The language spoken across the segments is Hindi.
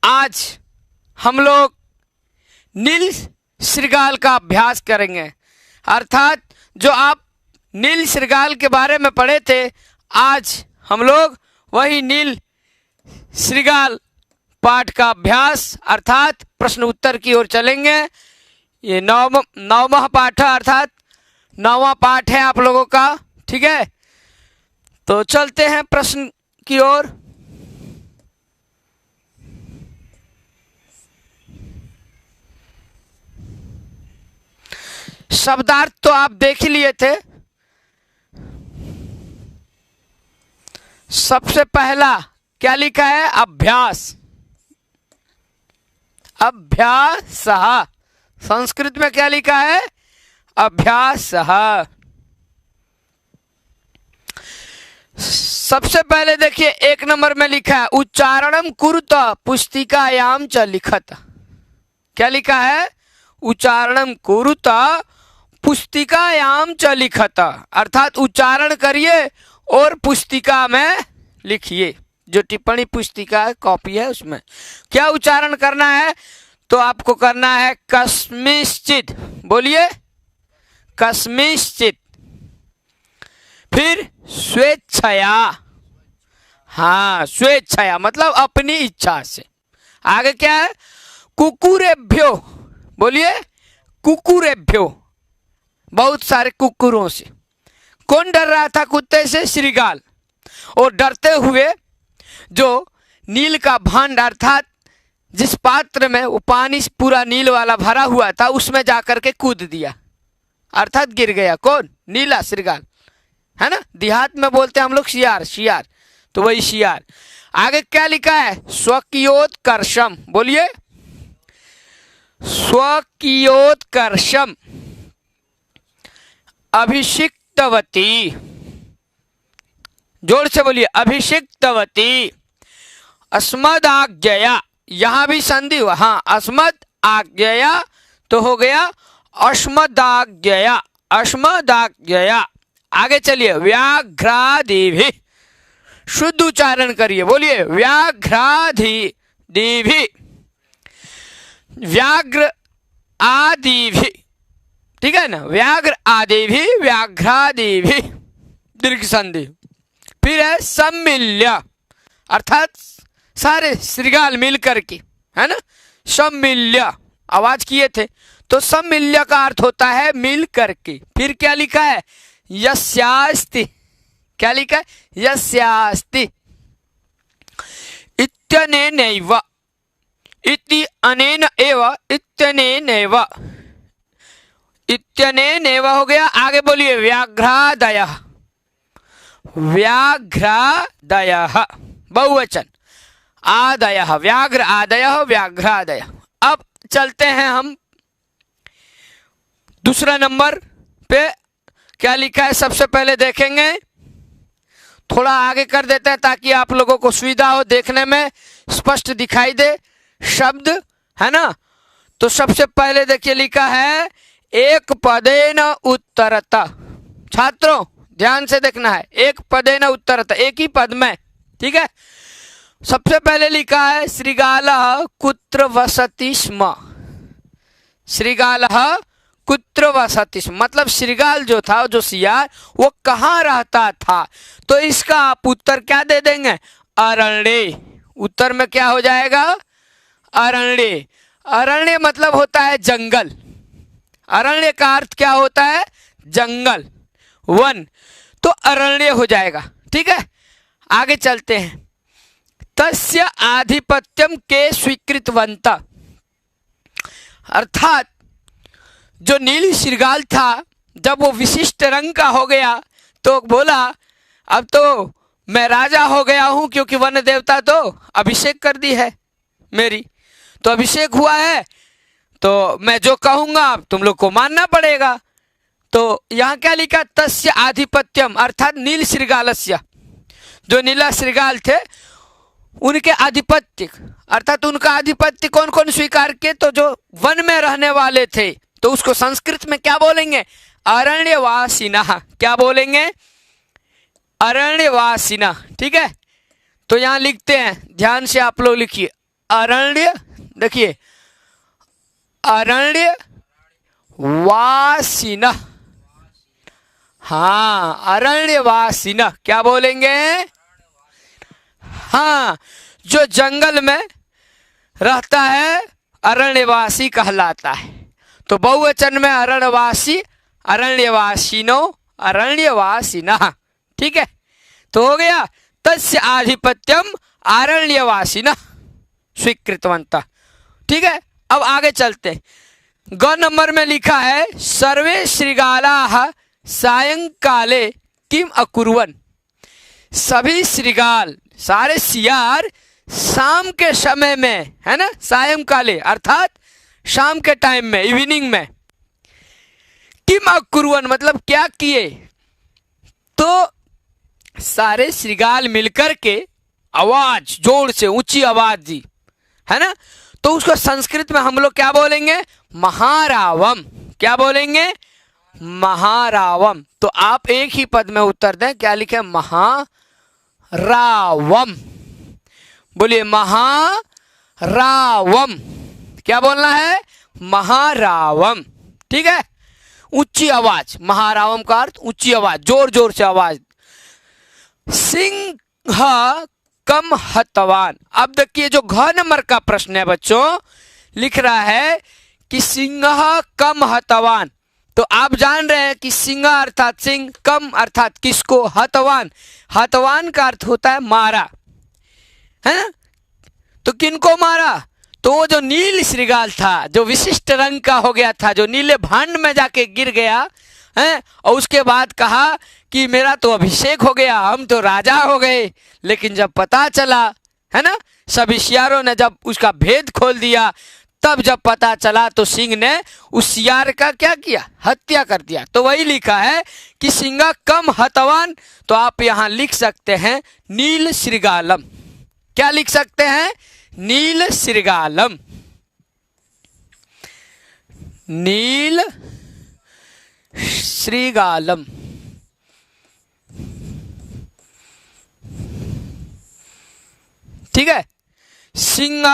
आज हम लोग नील श्रृंगाल का अभ्यास करेंगे। अर्थात जो आप नील श्रृंगाल के बारे में पढ़े थे, आज हम लोग वही नील श्रृंगाल पाठ का अभ्यास अर्थात प्रश्न उत्तर की ओर चलेंगे। ये नौवां पाठ है, अर्थात 9वां पाठ है आप लोगों का। ठीक है, तो चलते हैं प्रश्न की ओर। शब्दार्थ तो आप देख ही लिए थे। सबसे पहला क्या लिखा है? अभ्यास। अभ्यास। संस्कृत में क्या लिखा है? अभ्यास। सबसे पहले देखिए 1 नंबर में लिखा है उच्चारणम कुरुत पुस्तिकायाम च लिखत। क्या लिखा है? उच्चारणम कुरुत पुस्तिकायाम च लिखत, अर्थात उच्चारण करिए और पुस्तिका में लिखिए। जो टिप्पणी पुस्तिका कॉपी है उसमें क्या उच्चारण करना है? तो आपको करना है कस्मिश्चित। बोलिए कस्मिश्चित। फिर स्वेच्छया। हाँ, स्वेच्छया मतलब अपनी इच्छा से। आगे क्या है? कुकुरेभ्यो। बोलिए कुकुरेभ्यो, बहुत सारे कुकुरों से। कौन डर रहा था कुत्ते से? श्रृंगाल। और डरते हुए जो नील का भांड अर्थात जिस पात्र में वो पानी पूरा नील वाला भरा हुआ था उसमें जाकर के कूद दिया, अर्थात गिर गया। कौन? नीला श्रृंगाल, है ना। देहात में बोलते हैं हम लोग शियार, शियार, तो वही शियार। आगे क्या लिखा है? स्वकीयोत्कर्षम। बोलिए स्वकीयोत्कर्षम। अभिषिक्तवती। जोर से बोलिए अभिषिक्तवती। अस्मदाज्ञया, यहां भी संधि हुआ। हाँ, अस्मद आज्ञया तो हो गया अस्मदाज्ञया। अस्मदाज्ञया। आगे चलिए व्याघ्रादिभि। शुद्ध उच्चारण करिए। बोलिए व्याघ्रादिभि। व्याघ्र आदिभि। ठीक है ना, व्याघ्र आदिभि, व्याघ्रादिभि, दीर्घ संधि। फिर है सम्मिल्य, अर्थात सारे श्रृंगाल मिल करके, है ना। सम्मिल्य आवाज किए थे, तो सम्मिल्य का अर्थ होता है मिल करके। फिर क्या लिखा है? यस्यास्ति। क्या लिखा है? यस्यास्ति। इत्यनेनैव। इति अनेन एव, इत्यनेनैव। इत्यनेनैव हो गया। आगे बोलिए व्याघ्रादयः। व्याघ्रादयः बहुवचन। आदयः, व्याघ्र आदयः, व्याघ्रादयः। अब चलते हैं हम दूसरा नंबर पे। क्या लिखा है सबसे पहले देखेंगे। थोड़ा आगे कर देते हैं ताकि आप लोगों को सुविधा हो, देखने में स्पष्ट दिखाई दे शब्द, है ना। तो सबसे पहले देखिए लिखा है एक पदेन उत्तरत। छात्रों ध्यान से देखना है, एक पदेन उत्तरत, एक ही पद में। ठीक है, सबसे पहले लिखा है श्रृंगालः कुत्र वसति स्म। श्रृंगालः कुत्र वसति स्म मतलब श्रृंगाल जो था, जो सियार, वो कहाँ रहता था। तो इसका आप उत्तर क्या दे देंगे? अरण्य। उत्तर में क्या हो जाएगा? अरण्य। अरण्य मतलब होता है जंगल। अरण्य का अर्थ क्या होता है? जंगल, वन, तो अरण्य हो जाएगा। ठीक है, आगे चलते हैं। तस्य आधिपत्यम के स्वीकृतवंत, अर्थात जो नील श्रृंगाल था जब वो विशिष्ट रंग का हो गया तो बोला अब तो मैं राजा हो गया हूं, क्योंकि वन देवता तो अभिषेक कर दी है मेरी, तो अभिषेक हुआ है, तो मैं जो कहूंगा तुम लोग को मानना पड़ेगा। तो यहाँ क्या लिखा? तस्य आधिपत्यम, अर्थात नील श्रृंगालस्य, जो नीला श्रृंगाल थे उनके आधिपत्य, अर्थात उनका आधिपत्य कौन कौन स्वीकार किए? तो जो वन में रहने वाले थे, तो उसको संस्कृत में क्या बोलेंगे? अरण्यवासिना। क्या बोलेंगे? अरण्यवासिना। ठीक है, तो यहां लिखते हैं, ध्यान से आप लोग लिखिए, अरण्य, देखिए अरण्य वासिनः, हाँ अरण्यवासिनः, क्या बोलेंगे? हाँ, जो जंगल में रहता है अरण्यवासी कहलाता है। तो बहुवचन में अरण्यवासी, अरण्यवासिनो, अरण्यवासिनः, ठीक है। तो हो गया तस्य आधिपत्यम अरण्यवासिनः स्वीकृतवन्तः, ठीक है। अब आगे चलते, ग नंबर में लिखा है सर्वे शृगालाः सायंकाले किम अकुर्वन्, सभी शृगाल, सारे सियार शाम के समय में, है ना, सायंकाले अर्थात शाम के टाइम में, इवनिंग में, किम अकुर्वन् मतलब क्या किए? तो सारे शृगाल मिलकर के आवाज जोर से ऊंची आवाज दी, है ना। तो उसको संस्कृत में हम लोग क्या बोलेंगे? महारावम। क्या बोलेंगे? महारावम। तो आप एक ही पद में उत्तर दें, क्या लिखे? महारावम। बोलिए महारावम। क्या बोलना है? महारावम, ठीक है। ऊंची आवाज, महारावम का अर्थ ऊंची आवाज, जोर जोर से आवाज। सिंह कम हतवान। अब देखिए जो घ नंबर का प्रश्न है बच्चों, लिख रहा है कि सिंह कम हतवान। तो आप जान रहे हैं कि सिंह अर्थात सिंह, कम अर्थात किसको? हतवान। हतवान का अर्थ होता है मारा, है ना। तो किनको मारा? तो वो जो नील श्रृगाल था, जो विशिष्ट रंग का हो गया था, जो नीले भांड में जाके गिर गया है, और उसके बाद कहा कि मेरा तो अभिषेक हो गया, हम तो राजा हो गए। लेकिन जब पता चला, है ना, सभी सियारों ने जब उसका भेद खोल दिया, तब जब पता चला तो सिंह ने उस सियार का क्या किया? हत्या कर दिया। तो वही लिखा है कि सिंह कम हतवान। तो आप यहां लिख सकते हैं नील श्रृगालम। क्या लिख सकते हैं? नील श्रृगालम। नील श्रृगालम, ठीक है। सिंह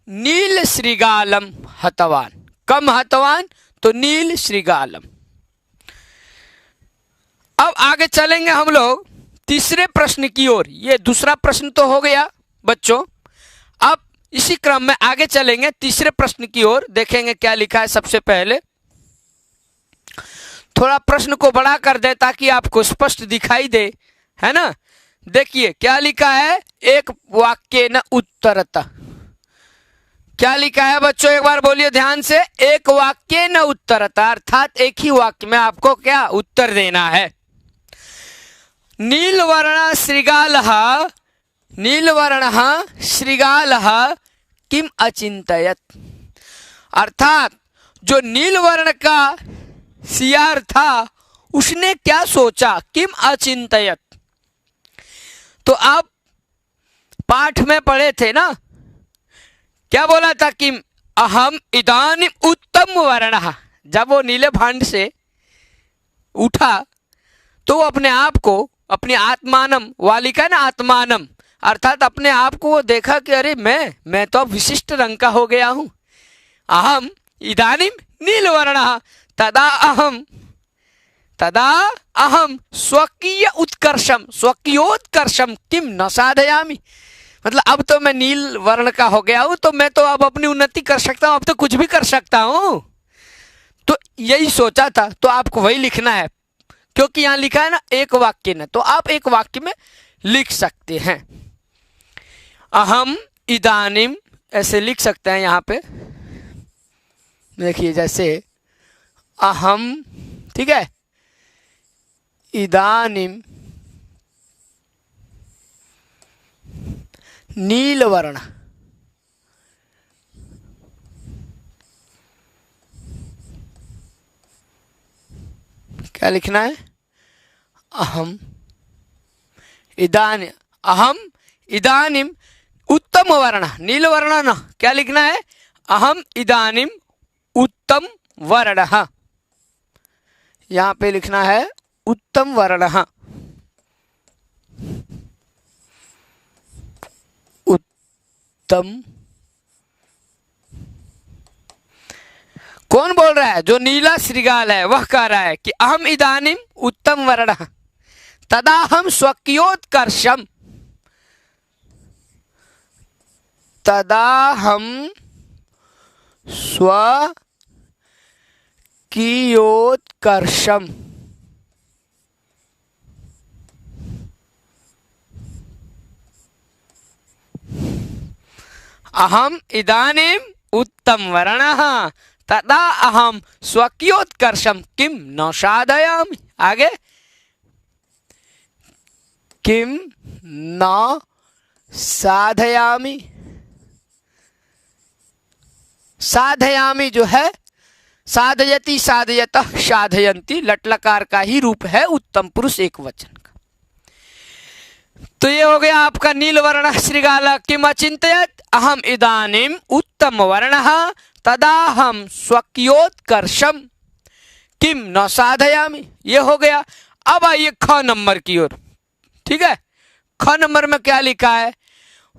नील श्रृगालम हतवान, कम हतवान तो नील श्रृगालम। अब आगे चलेंगे हम लोग तीसरे प्रश्न की ओर। ये दूसरा प्रश्न तो हो गया बच्चों। अब इसी क्रम में आगे चलेंगे तीसरे प्रश्न की ओर, देखेंगे क्या लिखा है। सबसे पहले थोड़ा प्रश्न को बड़ा कर दे ताकि आपको स्पष्ट दिखाई दे, है ना। देखिए क्या लिखा है, एक वाक्य न उत्तरतः। क्या लिखा है बच्चों, एक बार बोलिए ध्यान से। एक वाक्य न उत्तरतः अर्थात एक ही वाक्य में आपको क्या उत्तर देना है। नीलवर्ण श्रृगालः, नीलवर्ण श्रृगालः किम अचिंतयत, अर्थात जो नीलवर्ण का सियार था उसने क्या सोचा? किम अचिंतयत। तो आप पाठ में पढ़े थे ना, क्या बोला था कि अहम इदानीम उत्तम वर्णः। जब वो नीले भांड से उठा तो वो अपने आप को, अपनी आत्मानम, वालिका ना आत्मानम, अर्थात अपने आप को वो देखा कि अरे मैं तो अब विशिष्ट रंग का हो गया हूं। अहम इदानीम नीलवर्णः तदा अहम स्वकीय उत्कर्षम, स्वकीयोत्कर्षम किम न साधयामि। मतलब अब तो मैं नील वर्ण का हो गया हूं, तो मैं तो अब अपनी उन्नति कर सकता हूं, अब तो कुछ भी कर सकता हूं। तो यही सोचा था। तो आपको वही लिखना है, क्योंकि यहां लिखा है ना एक वाक्य में, तो आप एक वाक्य में लिख सकते हैं। अहम इदानीम ऐसे लिख सकते हैं। यहां पे देखिए जैसे अहम, ठीक है, इदानीम नीलवर्ण, क्या लिखना है? अहम इदानीम उत्तम वर्ण, नीलवर्ण न, क्या लिखना है? अहम इदानीम उत्तम वर्णः। यहां पे लिखना है उत्तम वर्णः, उत्तम कौन बोल रहा है? जो नीला श्रृगाल है वह कह रहा है कि अहम इदानीम उत्तम वर्ण तदा हम स्वकीयोत्कर्षम, तदा हम स्वकीयोत्कर्षम, अहम इदानीम उत्तम वर्णः तदा अहम स्वकीयोत्कर्षम किम न साधयामि। आगे किम न साधयामि, साधयामि जो है साधयति साधयतः साधयन्ति लट्लकार का ही रूप है उत्तम पुरुष एक वचन का। तो ये हो गया आपका नील वर्ण श्रृगाल। किम अचिंतयत् अहम इदानीम उत्तम वर्णः तदा हम स्वकीयोत्कर्षम किम न साधयामि, ये हो गया। अब आइए ख नंबर की ओर। ठीक है, ख नंबर में क्या लिखा है?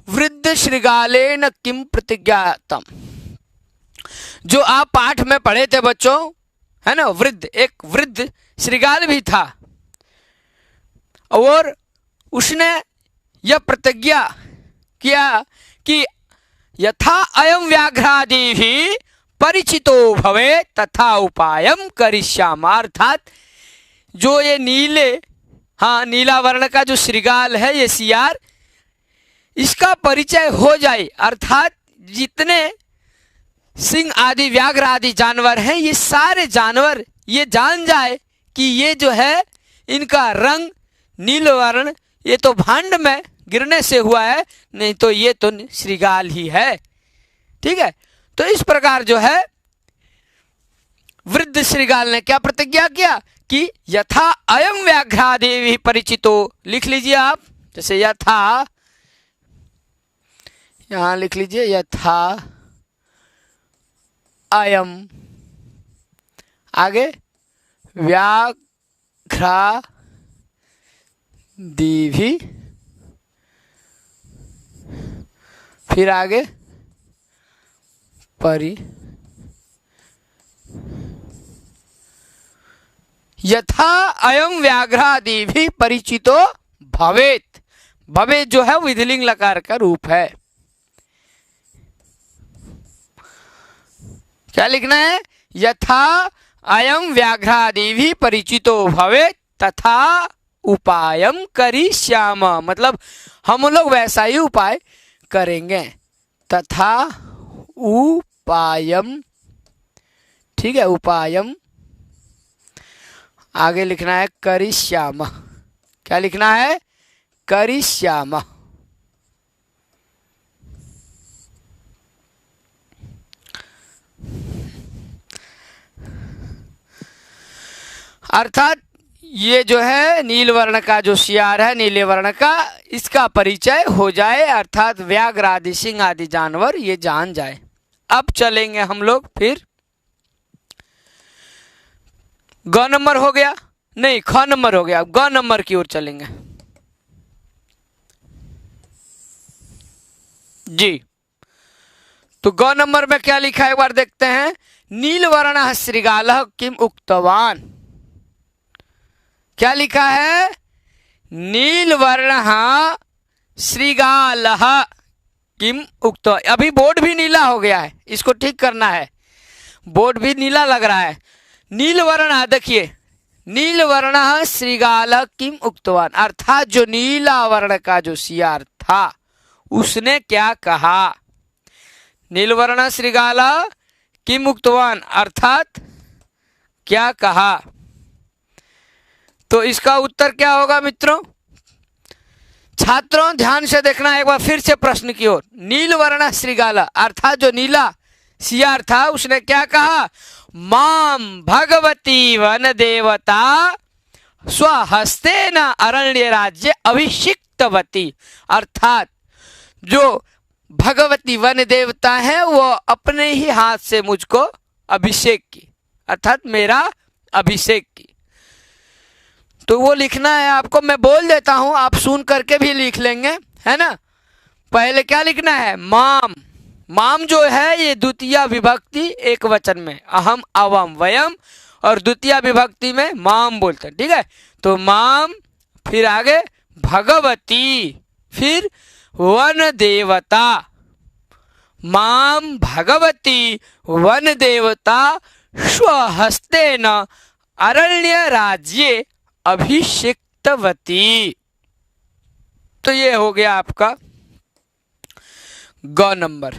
वृद्ध श्रृगालेन किम प्रतिज्ञातम। जो आप पाठ में पढ़े थे बच्चों, है ना, वृद्ध, एक वृद्ध श्रृगाल भी था और उसने यह प्रतिज्ञा किया कि यथा अयम व्याघ्रादिभिः परिचितो भवे तथा उपायम करिष्यामः। अर्थात जो ये नीले, हाँ, नीला वर्ण का जो श्रृगाल है, ये सियार, इसका परिचय हो जाए, अर्थात जितने सिंह आदि व्याघ्र आदि जानवर हैं, ये सारे जानवर ये जान जाए कि ये जो है इनका रंग नील वर्ण, ये तो भांड में गिरने से हुआ है, नहीं तो ये तो श्रृगाल ही है। ठीक है, तो इस प्रकार जो है वृद्ध श्रृगाल ने क्या प्रतिज्ञा किया कि यथा अयम व्याघ्रादिभिः परिचितो, लिख लीजिए आप, जैसे यथा, यहां लिख लीजिए यथा अयम, आगे व्याघ्रादिभिः, फिर आगे यथा अयम व्याघ्रादिभिः परिचितो भवेत्। भवेत् जो है विधिलिंग लकार का रूप है। क्या लिखना है? यथा अयम व्याघ्रादिभिः परिचितो भवेत् तथा उपायम करिष्यामः, मतलब हम लोग वैसा ही उपाय करेंगे। तथा उपायम, ठीक है, उपायम, आगे लिखना है करिष्यामः। क्या लिखना है? करिष्यामः। अर्थात ये जो है नील वर्ण का जो सियार है, नीले वर्ण का, इसका परिचय हो जाए, अर्थात व्याघ्र आदि सिंह आदि जानवर ये जान जाए। अब चलेंगे हम लोग फिर, ग नंबर हो गया, नहीं ख नंबर हो गया, ग नंबर की ओर चलेंगे जी। तो ग नंबर में क्या लिखा है एक बार देखते हैं। नील वर्ण श्रृगालः किम उक्तवान। क्या लिखा है? नील वर्ण श्रृगालः किम उक्त। अभी बोर्ड भी नीला हो गया है, इसको ठीक करना है, बोर्ड भी नीला लग रहा है। नील वर्ण, देखिए, नील वर्ण श्रृगालः किम उक्तवान, अर्थात जो नीला वर्ण का जो सियार था उसने क्या कहा? नील वर्ण श्रृगालः किम उक्तवान, अर्थात क्या कहा? तो इसका उत्तर क्या होगा मित्रों? छात्रों ध्यान से देखना एक बार फिर से प्रश्न की ओर। नील वर्ण श्रृगालः अर्थात जो नीला सियार था उसने क्या कहा? माम भगवती वन देवता स्वहस्तेन अरण्य राज्य अभिषिक्तवती, अर्थात जो भगवती वन देवता है वो अपने ही हाथ से मुझको अभिषेक की, अर्थात मेरा अभिषेक की। तो वो लिखना है आपको, मैं बोल देता हूं, आप सुन करके भी लिख लेंगे, है ना। पहले क्या लिखना है? माम, माम जो है ये द्वितीय विभक्ति एक वचन में, अहम अवम वयम, और द्वितीय विभक्ति में माम बोलते हैं। ठीक है, तो माम, फिर आगे भगवती, फिर वन देवता, माम भगवती वन देवता स्वहस्तेन अरण्य राज्ये अभिषिक्तवती। तो ये हो गया आपका ग नंबर।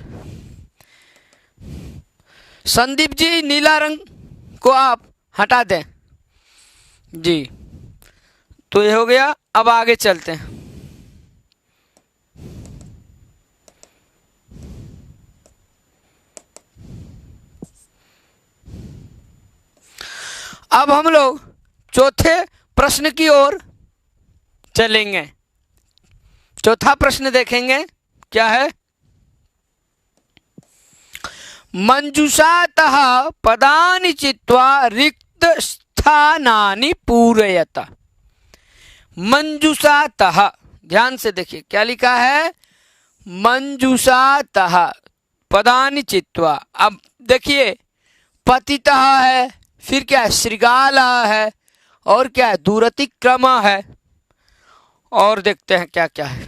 संदीप जी नीला रंग को आप हटा दें जी। तो ये हो गया। अब आगे चलते हैं। अब हम लोग चौथे प्रश्न की ओर चलेंगे। चौथा प्रश्न देखेंगे क्या है। मंजूषातः पदानि चित्वा रिक्त स्थानानि पूरयत। मंजूषातः, ध्यान से देखिए क्या लिखा है। मंजूषातः पदानि चित्वा। अब देखिए पतितः है, फिर क्या है, श्रृगाला है, और क्या है, दूरतिक्रम है, और देखते हैं क्या क्या है।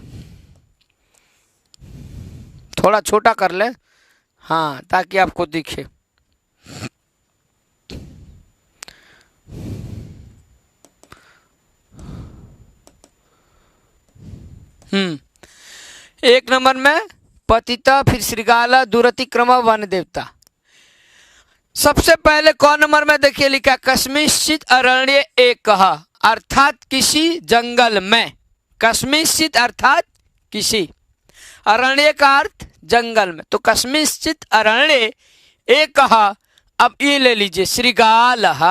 थोड़ा छोटा कर ले, हाँ, ताकि आपको दिखे। एक नंबर में पतिता, फिर श्रृगाला, दूरतिक्रम, वन देवता। सबसे पहले कौन नंबर में देखिए लिखा, कस्मिंश्चित् अरण्ये एकः, अर्थात किसी जंगल में। कस्मिंश्चित् अर्थात किसी, अरण्य का अर्थ जंगल में, तो कस्मिंश्चित् अरण्ये एकः। अब ये ले लीजिए श्रृगालः,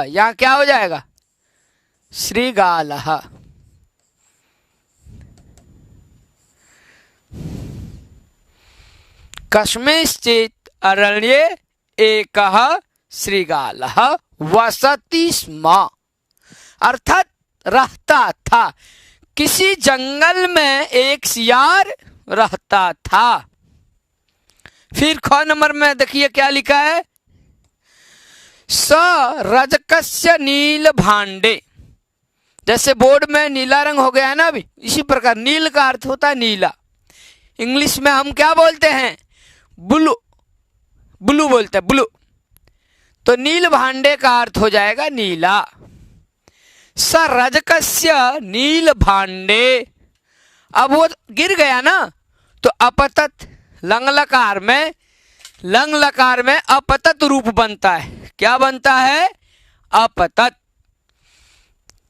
यहाँ क्या हो जाएगा, श्रृगालः। कस्मिंश्चित् अरण्ये एकः श्रृगालः वसति स्म, अर्थात रहता था। किसी जंगल में एक सियार रहता था। फिर ख नंबर में देखिए क्या लिखा है, स रजकस्य नील भांडे। जैसे बोर्ड में नीला रंग हो गया है ना अभी, इसी प्रकार नील का अर्थ होता है नीला। इंग्लिश में हम क्या बोलते हैं, ब्लू, ब्लू बोलते हैं, ब्लू। तो नील भांडे का अर्थ हो जाएगा नीला। स रजकस्य नील भांडे। अब वो गिर गया ना, तो अपतत लंग लकार में, लंग लकार में अपतत रूप बनता है। क्या बनता है, अपतत।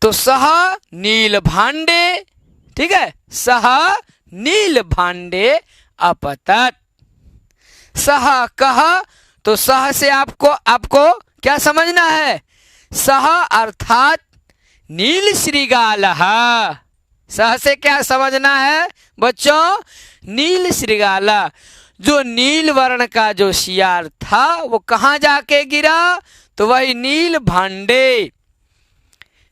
तो सह नील भांडे, ठीक है, सह नील भांडे अपतत। सह कह, तो सह से आपको क्या समझना है, सह अर्थात नील श्रृगालः। सह से क्या समझना है बच्चों, नील श्रृगाला। जो नील वर्ण का जो सियार था वो कहाँ जाके गिरा, तो वही नील भांडे,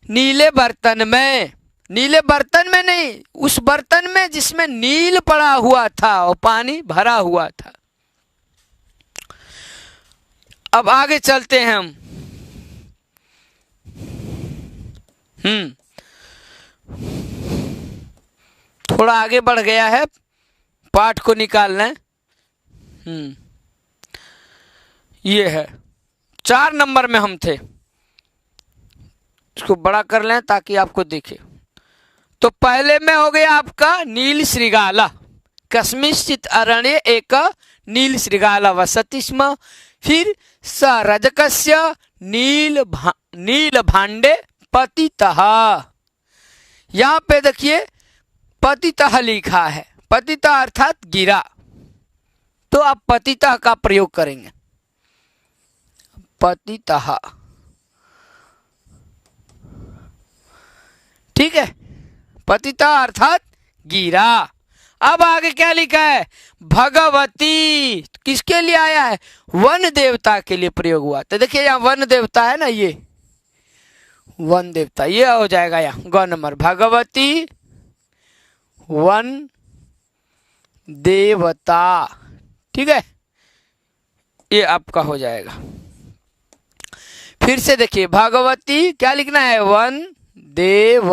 नीले बर्तन में। नीले बर्तन में नहीं, उस बर्तन में जिसमें नील पड़ा हुआ था और पानी भरा हुआ था। अब आगे चलते हैं हम। थोड़ा आगे बढ़ गया है, पाठ को निकाल लें। ये है 4 नंबर में हम थे, इसको बड़ा कर लें ताकि आपको दिखे। तो पहले में हो गया आपका नील श्रृगाला। कस्मिंश्चित् अरण्ये एक नील श्रृगाला वसति स्म। फिर स रजकस्य नील भांडे पतितः। यहाँ पे देखिए पतितः लिखा है, पतितः अर्थात गिरा, तो आप पतितः का प्रयोग करेंगे, पतितः। ठीक है, पतितः अर्थात गिरा। अब आगे क्या लिखा है, भगवती। किसके लिए आया है, वन देवता के लिए प्रयोग हुआ। तो देखिए यहाँ वन देवता है ना, ये वन देवता, ये हो जाएगा यहाँ ग नंबर। भगवती वन देवता, ठीक है, ये आपका हो जाएगा। फिर से देखिए, भगवती क्या लिखना है, वन देवता।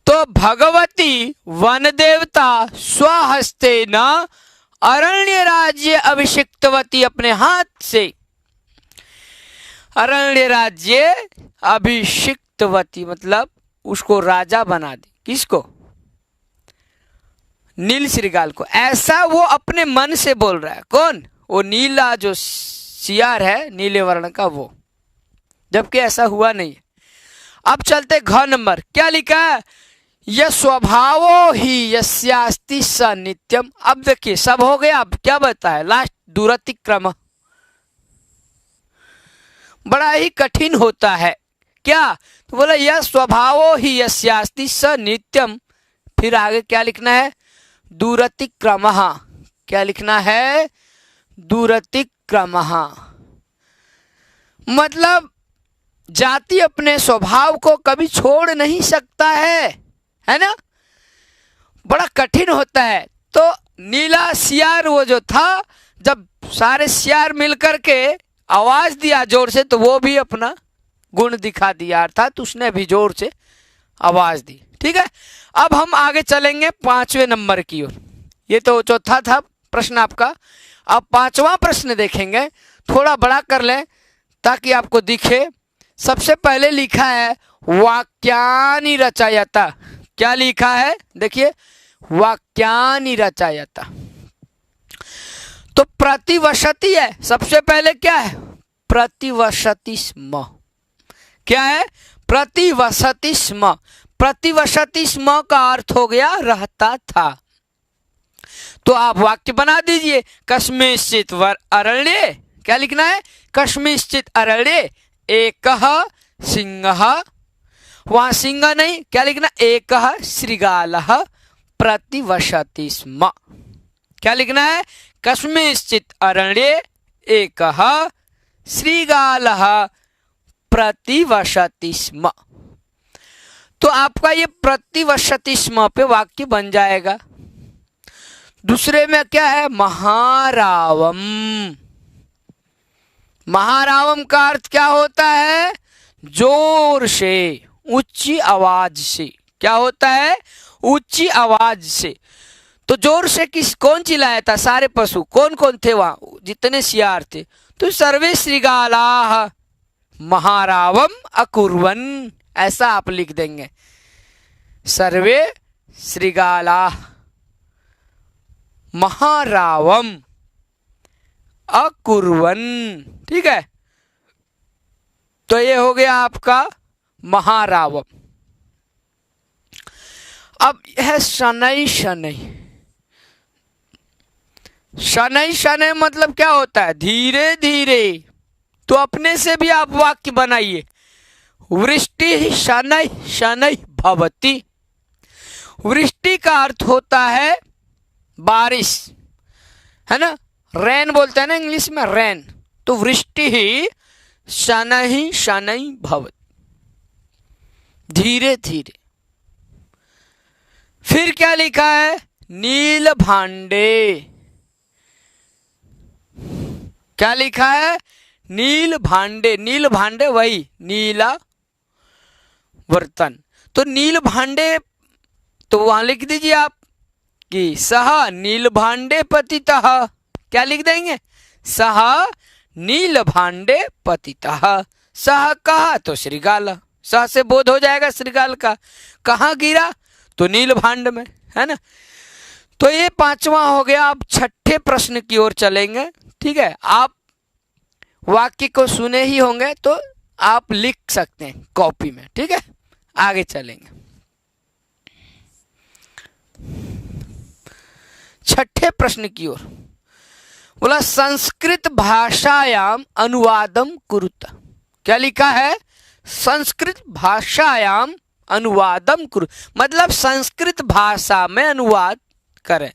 तो भगवती वन देवता स्वहस्ते न अरण्य राज्य अभिषिक्तवती, अपने हाथ से अरण्य राज्य अभिषिक्तवती मतलब उसको राजा बना दी। किसको? नील श्रीगाल को। ऐसा वो अपने मन से बोल रहा है। कौन? वो नीला जो सियार है नीले वर्ण का, वो, जबकि ऐसा हुआ नहीं है। अब चलते घ नंबर, क्या लिखा है, यह स्वभावो ही यस्यास्ति स नित्यम। अब देखिए सब हो गया, अब क्या बताया लास्ट, दुरतिक्रम। बड़ा ही कठिन होता है क्या, तो बोला यह स्वभावो ही यस्यास्ति स नित्यम। फिर आगे क्या लिखना है, दुरतिक्रमः। क्या लिखना है, दुरतिक्रमः। मतलब जाति अपने स्वभाव को कभी छोड़ नहीं सकता है ना, बड़ा कठिन होता है। तो नीला सियार वो जो था, जब सारे सियार मिलकर के आवाज दिया जोर से, तो वो भी अपना गुण दिखा दिया, अर्थात उसने भी जोर से आवाज दी। ठीक है, अब हम आगे चलेंगे 5वें नंबर की ओर। ये तो चौथा था प्रश्न आपका। अब 5वां प्रश्न देखेंगे, थोड़ा बड़ा कर लें ताकि आपको दिखे। सबसे पहले लिखा है वाक्यानि रचयता। क्या लिखा है, देखिए, वाक्यानि रचयता। तो प्रतिवसति है, सबसे पहले क्या है, प्रतिवसति स्म। क्या है, प्रतिवसति स्म। प्रतिवसति स्म का अर्थ हो गया रहता था। तो आप वाक्य बना दीजिए, कस्मिंश्चित् अरण्ये, क्या लिखना है, कस्मिंश्चित् अरण्ये एकः सिंहः, वहां सिंह नहीं, क्या लिखना, एकः श्रृगालः प्रतिवसति स्म। क्या लिखना है, कस्मिंश्चित् अरण्ये एकः श्रृगालः प्रतिवसति स्म। तो आपका ये प्रतिवसति स्म पे वाक्य बन जाएगा। दूसरे में क्या है, महारावम। महारावम का अर्थ क्या होता है, जोर से, ऊंची आवाज से। क्या होता है, ऊंची आवाज से। तो जोर से कौन चिल्लाया था, सारे पशु। कौन कौन थे वहां, जितने सियार थे, तो सर्वे श्रृगालाः महारावम अकुर्वन्, ऐसा आप लिख देंगे, सर्वे श्रृगालाः महारावम अकुर्वन्। ठीक है, तो ये हो गया आपका महारावम। अब है शनै शनै। शनै शनै मतलब क्या होता है, धीरे धीरे। तो अपने से भी आप वाक्य बनाइए, वृष्टि शनै शनै भवति। वृष्टि का अर्थ होता है बारिश, है ना, रैन बोलते हैं ना इंग्लिश में, रैन। तो वृष्टि ही शनै शनै भवति, धीरे धीरे। फिर क्या लिखा है, नील भांडे। क्या लिखा है, नील भांडे। नील भांडे वही नीला बर्तन। तो नील भांडे, तो वहां लिख दीजिए आप कि सह नील भांडे पतितः। क्या लिख देंगे, सह नील भांडे पतितः। सह कहा तो श्रृगाल, सह से बोध हो जाएगा श्रृगाल का। कहाँ गिरा, तो नील भांड में, है ना। तो ये 5वां हो गया। अब 6ठे प्रश्न की ओर चलेंगे। ठीक है, आप वाक्य को सुने ही होंगे तो आप लिख सकते हैं कॉपी में। ठीक है, आगे चलेंगे। 6ठे प्रश्न की ओर बोला, संस्कृत भाषायाम अनुवादम कुरुत। क्या लिखा है, संस्कृत भाषायाम अनुवादम कुरु, मतलब संस्कृत भाषा में अनुवाद करें।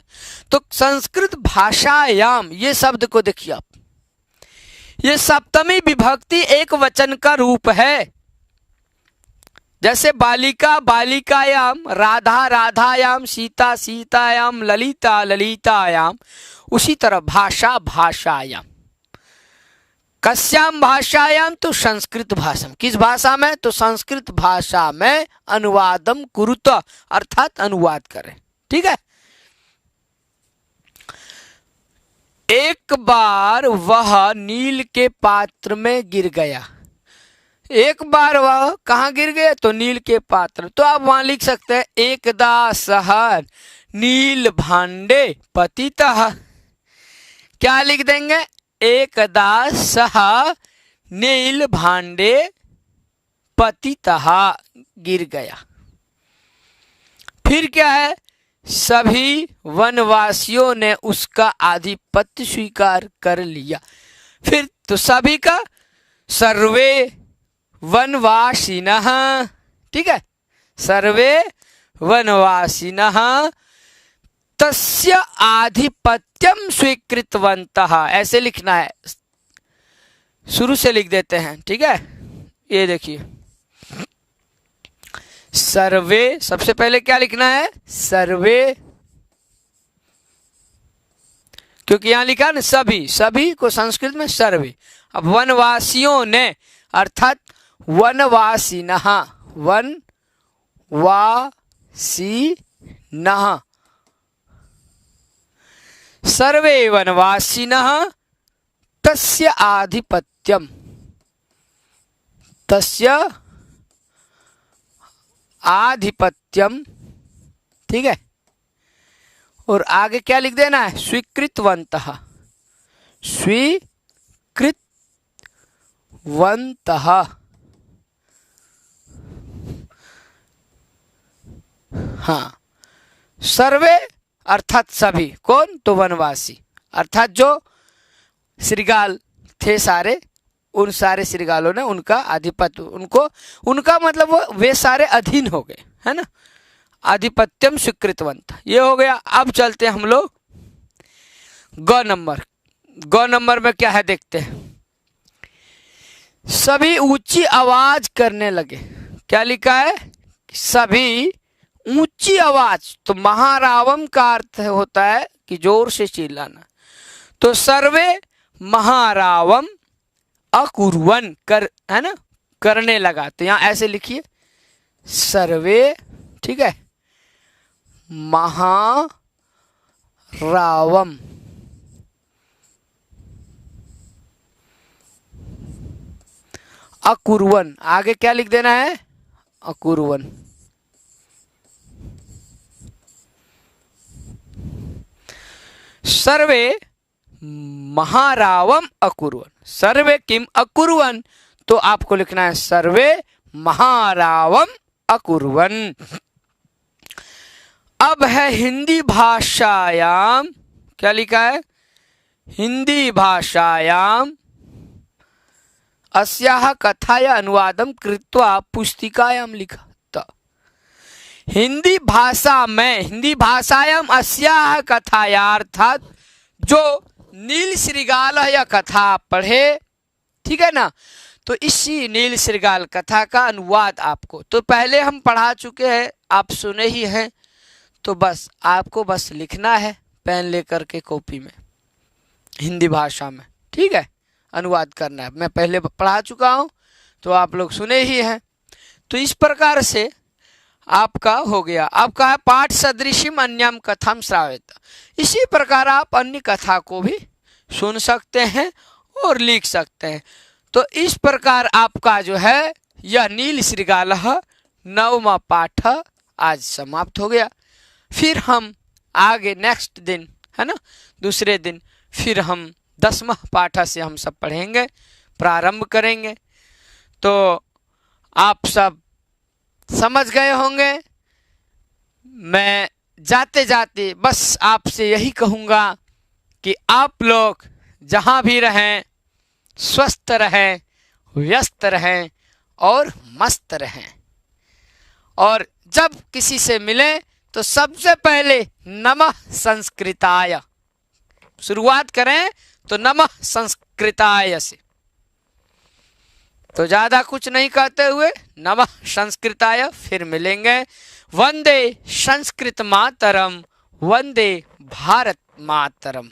तो संस्कृत भाषायाम, ये शब्द को देखिए आप, ये सप्तमी विभक्ति एक वचन का रूप है। जैसे बालिका बालिकायाम, राधा राधायाम, सीता सीतायाम, ललिता ललितायाम, उसी तरह भाषा भाषायाम। कस्याम भाषायाम, तो संस्कृत भाषा में। किस भाषा में? तो संस्कृत भाषा में अनुवादम कुरुत, अर्थात अनुवाद करें। ठीक है। एक बार वह नील के पात्र में गिर गया। एक बार वह कहाँ गिर गया? तो नील के पात्र। तो आप वहां लिख सकते हैं एकदा सह नील भांडे पतितः। क्या लिख देंगे? एकदा सह नील भांडे पतितः, गिर गया। फिर क्या है? सभी वनवासियों ने उसका आधिपत्य स्वीकार कर लिया। फिर तो सभी का सर्वे वनवासिनः, ठीक है, सर्वे वनवासिनः तस्य आधिपत्यम स्वीकृतवन्तः, ऐसे लिखना है, शुरू से लिख देते हैं। ठीक है, ये देखिए सर्वे, सबसे पहले क्या लिखना है? सर्वे, क्योंकि यहां लिखा है ना सभी, सभी को संस्कृत में सर्वे। अब वनवासियों ने अर्थात वनवासिनः, वनवासिनः, सर्वे वनवासिनः तस्य आधिपत्यम, तस्य आधिपत्यम, ठीक है। और आगे क्या लिख देना है? स्वीकृतवन्तः, स्वीकृतवन्तः। हाँ, सर्वे अर्थात सभी, कौन? तो वनवासी, अर्थात जो श्रृगाल थे सारे, उन सारे श्रृगालों ने उनका आधिपत्य, उनको, उनका मतलब वे सारे अधीन हो गए, है ना। आधिपत्यम स्वीकृतवंत, ये हो गया। अब चलते हैं हम लोग ग नंबर। ग नंबर में क्या है देखते हैं। सभी ऊंची आवाज करने लगे। क्या लिखा है? सभी ऊंची आवाज। तो महारावम का अर्थ होता है कि जोर से चिल्लाना। तो सर्वे महारावम अकुर्वन, कर, है ना, करने लगा। तो यहां ऐसे लिखिए सर्वे, ठीक है, महारावम अकुर्वन। आगे क्या लिख देना है? अकुर्वन। सर्वे महारावम अकुर्वन, सर्वे किम अकुर्वन, तो आपको लिखना है सर्वे महारावम अकुर्वन। अब है हिंदी भाषायाम। क्या लिखा है? हिंदी भाषायाम अस्याः कथाया अनुवादम कृत्वा पुस्तिकायाम लिखा। तो हिंदी भाषा में, हिंदी भाषायाम अस्याः कथाया, अर्थात जो नील श्रृगाल या कथा पढ़े, ठीक है ना, तो इसी नील श्रृगाल कथा का अनुवाद आपको, तो पहले हम पढ़ा चुके हैं, आप सुने ही हैं, तो बस आपको बस लिखना है पेन लेकर के कॉपी में, हिंदी भाषा में, ठीक है, अनुवाद करना है। मैं पहले पढ़ा चुका हूं, तो आप लोग सुने ही हैं। तो इस प्रकार से आपका हो गया। आपका है पाठ सदृशिम अन्यम कथाम श्रावयत। इसी प्रकार आप अन्य कथा को भी सुन सकते हैं और लिख सकते हैं। तो इस प्रकार आपका जो है यह नील श्रृगालः 9वां पाठ आज समाप्त हो गया। फिर हम आगे नेक्स्ट दिन, है ना, दूसरे दिन फिर हम 10वां पाठ से हम सब पढ़ेंगे, प्रारंभ करेंगे। तो आप सब समझ गए होंगे। मैं जाते जाते बस आपसे यही कहूँगा कि आप लोग जहाँ भी रहें स्वस्थ रहें, व्यस्त रहें और मस्त रहें। और जब किसी से मिलें तो सबसे पहले नमः संस्कृताय शुरुआत करें, तो नमः संस्कृताय से। तो ज्यादा कुछ नहीं कहते हुए नमः संस्कृताय फिर मिलेंगे। वंदे संस्कृत मातरम, वंदे भारत मातरम।